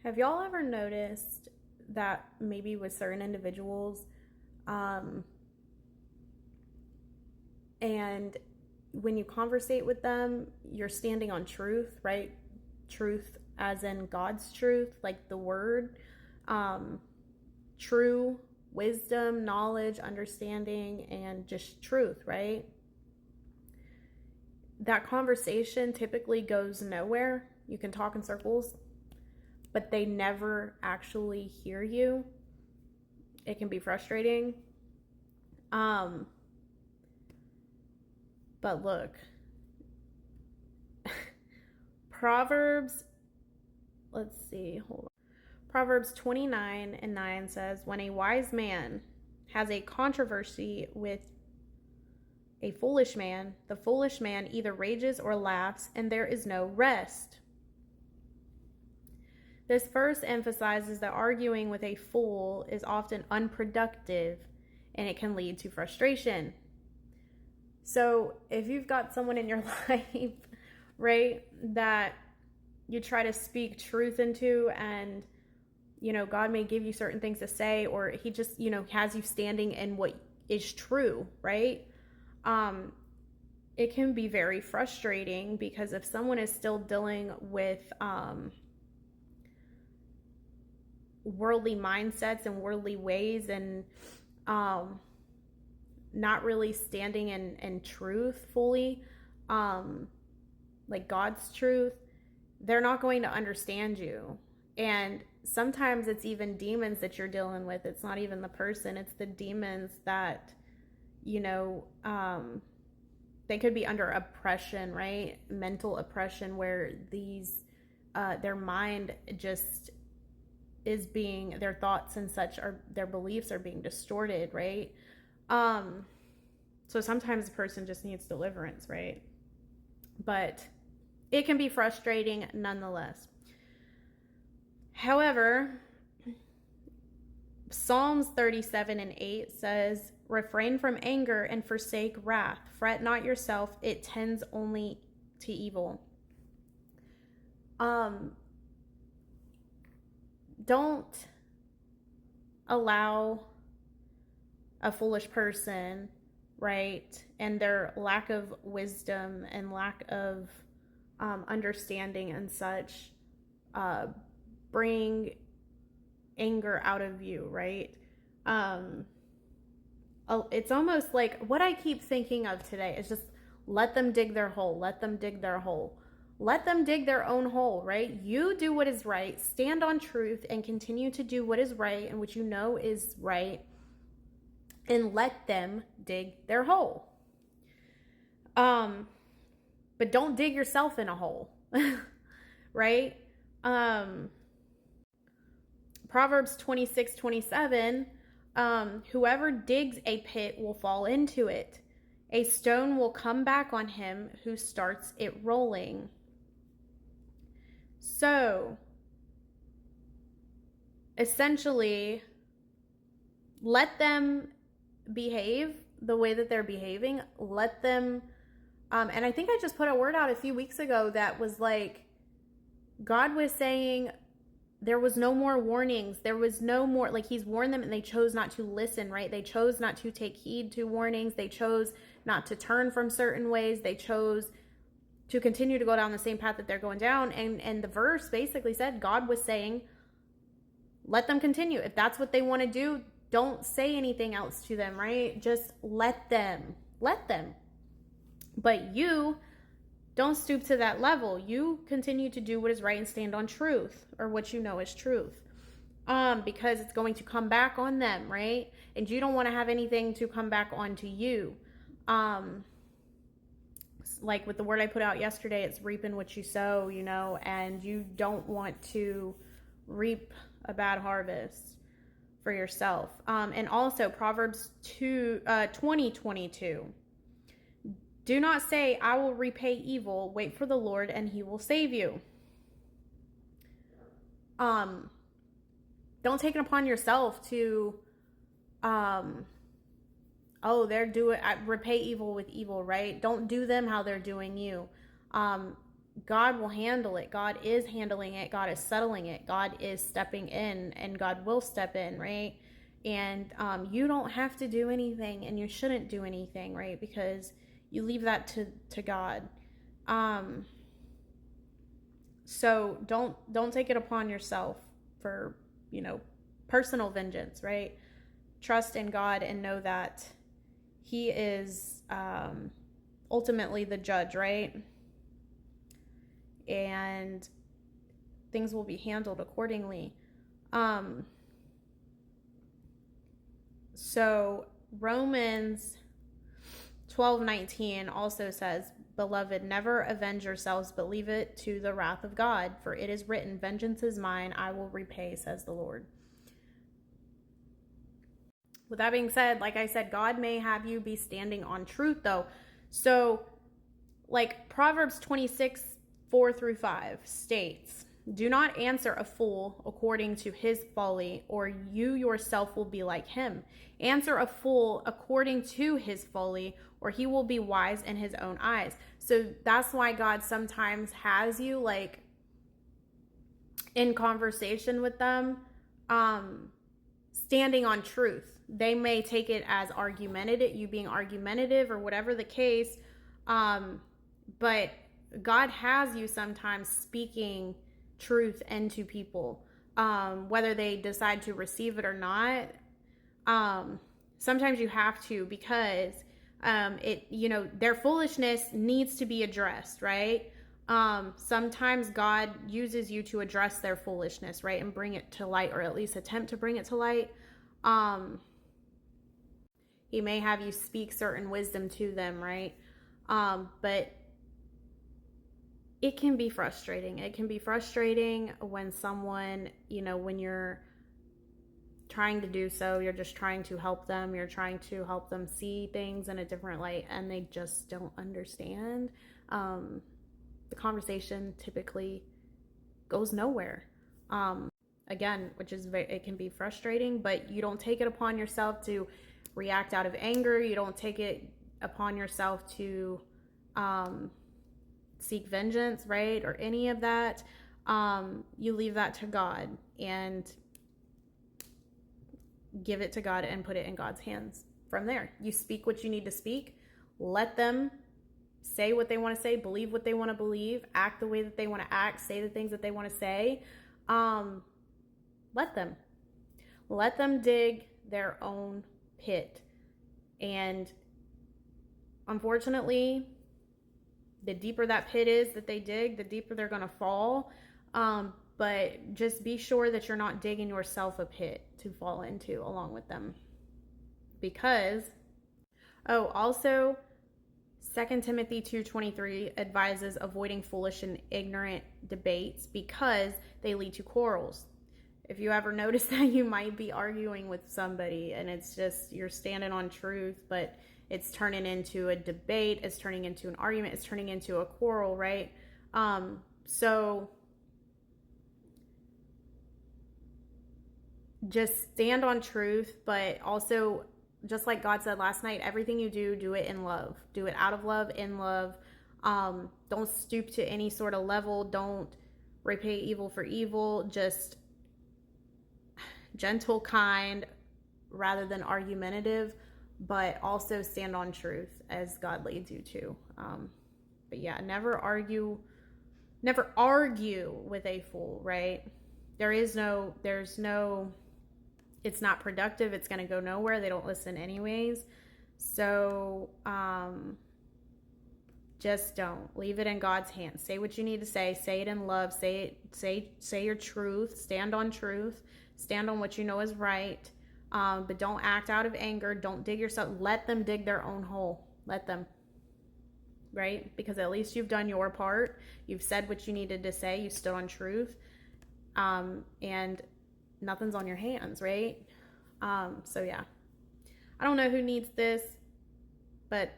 Have y'all ever noticed that maybe with certain individuals, um, and when you conversate with them, you're standing on truth, right? Truth as in God's truth, like the word, um, true wisdom, knowledge, understanding, and just truth, right? That conversation typically goes nowhere. You can talk in circles, but they never actually hear you. It can be frustrating. Um, but look, Proverbs, let's see, hold on. Proverbs 29:9 says, when a wise man has a controversy with a foolish man, the foolish man either rages or laughs, and there is no rest. This verse emphasizes that arguing with a fool is often unproductive and it can lead to frustration. So if you've got someone in your life, right, that you try to speak truth into, and God may give you certain things to say, or he just has you standing in what is true, right? It can be very frustrating, because if someone is still dealing with worldly mindsets and worldly ways, and not really standing in truth fully, like God's truth, they're not going to understand you. And sometimes it's even demons that you're dealing with. It's not even the person, it's the demons that, they could be under oppression, right? Mental oppression, where these, their mind just is being, their thoughts and such are, their beliefs are being distorted, right? So sometimes the person just needs deliverance, right? But it can be frustrating nonetheless. However, Psalms 37:8 says, refrain from anger and forsake wrath. Fret not yourself, it tends only to evil. Don't allow a foolish person, right, and their lack of wisdom and lack of understanding and such, bring anger out of you, right? It's almost like what I keep thinking of today is just let them dig their hole. Let them dig their hole. Let them dig their own hole, right? You do what is right, stand on truth, and continue to do what is right and what you know is right, and let them dig their hole. But don't dig yourself in a hole, right? Proverbs 26:27, whoever digs a pit will fall into it. A stone will come back on him who starts it rolling. So, essentially, let them behave the way that they're behaving. Let them, and I think I just put a word out a few weeks ago that was like, God was saying, there was no more warnings. There was no more, like, he's warned them and they chose not to listen, right? They chose not to take heed to warnings. They chose not to turn from certain ways. They chose to continue to go down the same path that they're going down. And the verse basically said, God was saying, let them continue. If that's what they want to do, don't say anything else to them, right? Just let them. Let them. But you don't stoop to that level. You continue to do what is right and stand on truth, or what you know is truth. Because it's going to come back on them, right? And you don't want to have anything to come back onto you. Like with the word I put out yesterday, it's reaping what you sow, and you don't want to reap a bad harvest for yourself. And also Proverbs 20:22. Do not say, I will repay evil. Wait for the Lord and he will save you. Don't take it upon yourself to, repay evil with evil, right? Don't do them how they're doing you. God will handle it. God is handling it. God is settling it. God is stepping in, and God will step in, right? And you don't have to do anything, and you shouldn't do anything, right? Because you leave that to God. So don't take it upon yourself for, personal vengeance, right? Trust in God and know that He is ultimately the judge, right? And things will be handled accordingly. So Romans 12:19 also says, "Beloved, never avenge yourselves, but leave it to the wrath of God. For it is written, vengeance is mine, I will repay, says the Lord." With that being said, like I said, God may have you be standing on truth, though. So, like Proverbs 26:4-5 states, "Do not answer a fool according to his folly, or you yourself will be like him. Answer a fool according to his folly, or he will be wise in his own eyes." So that's why God sometimes has you like in conversation with them, standing on truth. They may take it as argumentative, you being argumentative or whatever the case. But God has you sometimes speaking truth into people, whether they decide to receive it or not. Sometimes you have to, because their foolishness needs to be addressed, right? Sometimes God uses you to address their foolishness, right? And bring it to light, or at least attempt to bring it to light. He may have you speak certain wisdom to them, right? But it can be frustrating. It can be frustrating when someone, when you're trying to do so, you're just trying to help them. You're trying to help them see things in a different light, and they just don't understand. The conversation typically goes nowhere. Again, which is it can be frustrating, but you don't take it upon yourself to react out of anger. You don't take it upon yourself to seek vengeance, right? Or any of that. You leave that to God and give it to God and put it in God's hands. From there, you speak what you need to speak. Let them say what they want to say, believe what they want to believe, act the way that they want to act, say the things that they want to say. Let them dig their own pit. And unfortunately, the deeper that pit is that they dig, the deeper they're going to fall. But just be sure that you're not digging yourself a pit to fall into along with them. Because, also, 2 Timothy 2:23 advises avoiding foolish and ignorant debates because they lead to quarrels. If you ever notice that you might be arguing with somebody and it's just you're standing on truth, but it's turning into a debate, it's turning into an argument, it's turning into a quarrel, right? So just stand on truth, but also, just like God said last night, everything you do, do it in love. Do it out of love, in love. Don't stoop to any sort of level. Don't repay evil for evil. Just gentle, kind, rather than argumentative, but also stand on truth as God leads you to. But yeah, never argue with a fool, right? There's no, it's not productive. It's going to go nowhere. They don't listen anyways. So, just don't. Leave it in God's hands. Say what you need to say. Say it in love. Say your truth. Stand on truth. Stand on what you know is right. But don't act out of anger. Don't dig yourself. Let them dig their own hole. Let them. Right? Because at least you've done your part. You've said what you needed to say. You stood on truth. And nothing's on your hands, right? So yeah. I don't know who needs this, but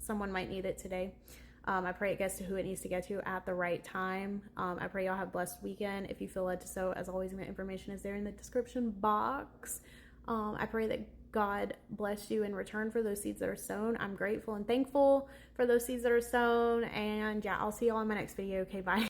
someone might need it today. I pray it gets to who it needs to get to at the right time. I pray y'all have a blessed weekend. If you feel led to sow, as always, my information is there in the description box. I pray that God bless you in return for those seeds that are sown. I'm grateful and thankful for those seeds that are sown. And yeah, I'll see you all in my next video. Okay, bye.